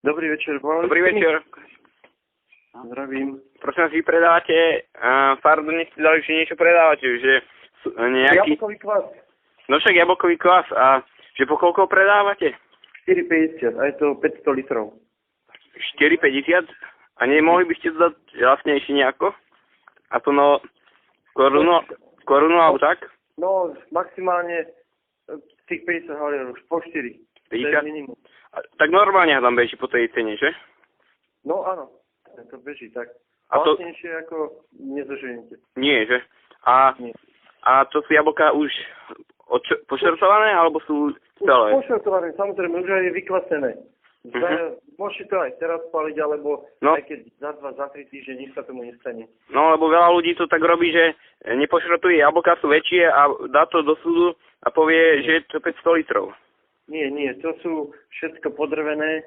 Dobrý večer. Dobrý večer. Zdravím. Prosím vás, vy predávate, pardon, nech ste dali, že niečo predávate, že nejaký... Jablkový kvas. No však jablkový kvas a že po koľko predávate? 4,50 a je to 500 litrov. 4,50? A nemohli by ste to dať vlastnejšie nejako? A to no korunu alebo tak? No, maximálne tých 50 hovoril už po 4. 50? To je minimum. Tak normálne tam beží po tej cene, že? No áno, to beží tak. A to... Vlastnejšie ako nezoženete. Nie, že? A, Nie. a to sú jablká už pošrtované, alebo sú celé? Pošrtované, samozrejme, už aj je vykvasené. Môžete to aj teraz spaliť, alebo aj keď za 2-3 týždne nič sa tomu nestane. No, lebo veľa ľudí to tak robí, že nepošrotuje, jablká sú väčšie a dá to do súdu a povie, že je to 500 litrov. Nie, to sú všetko podrvené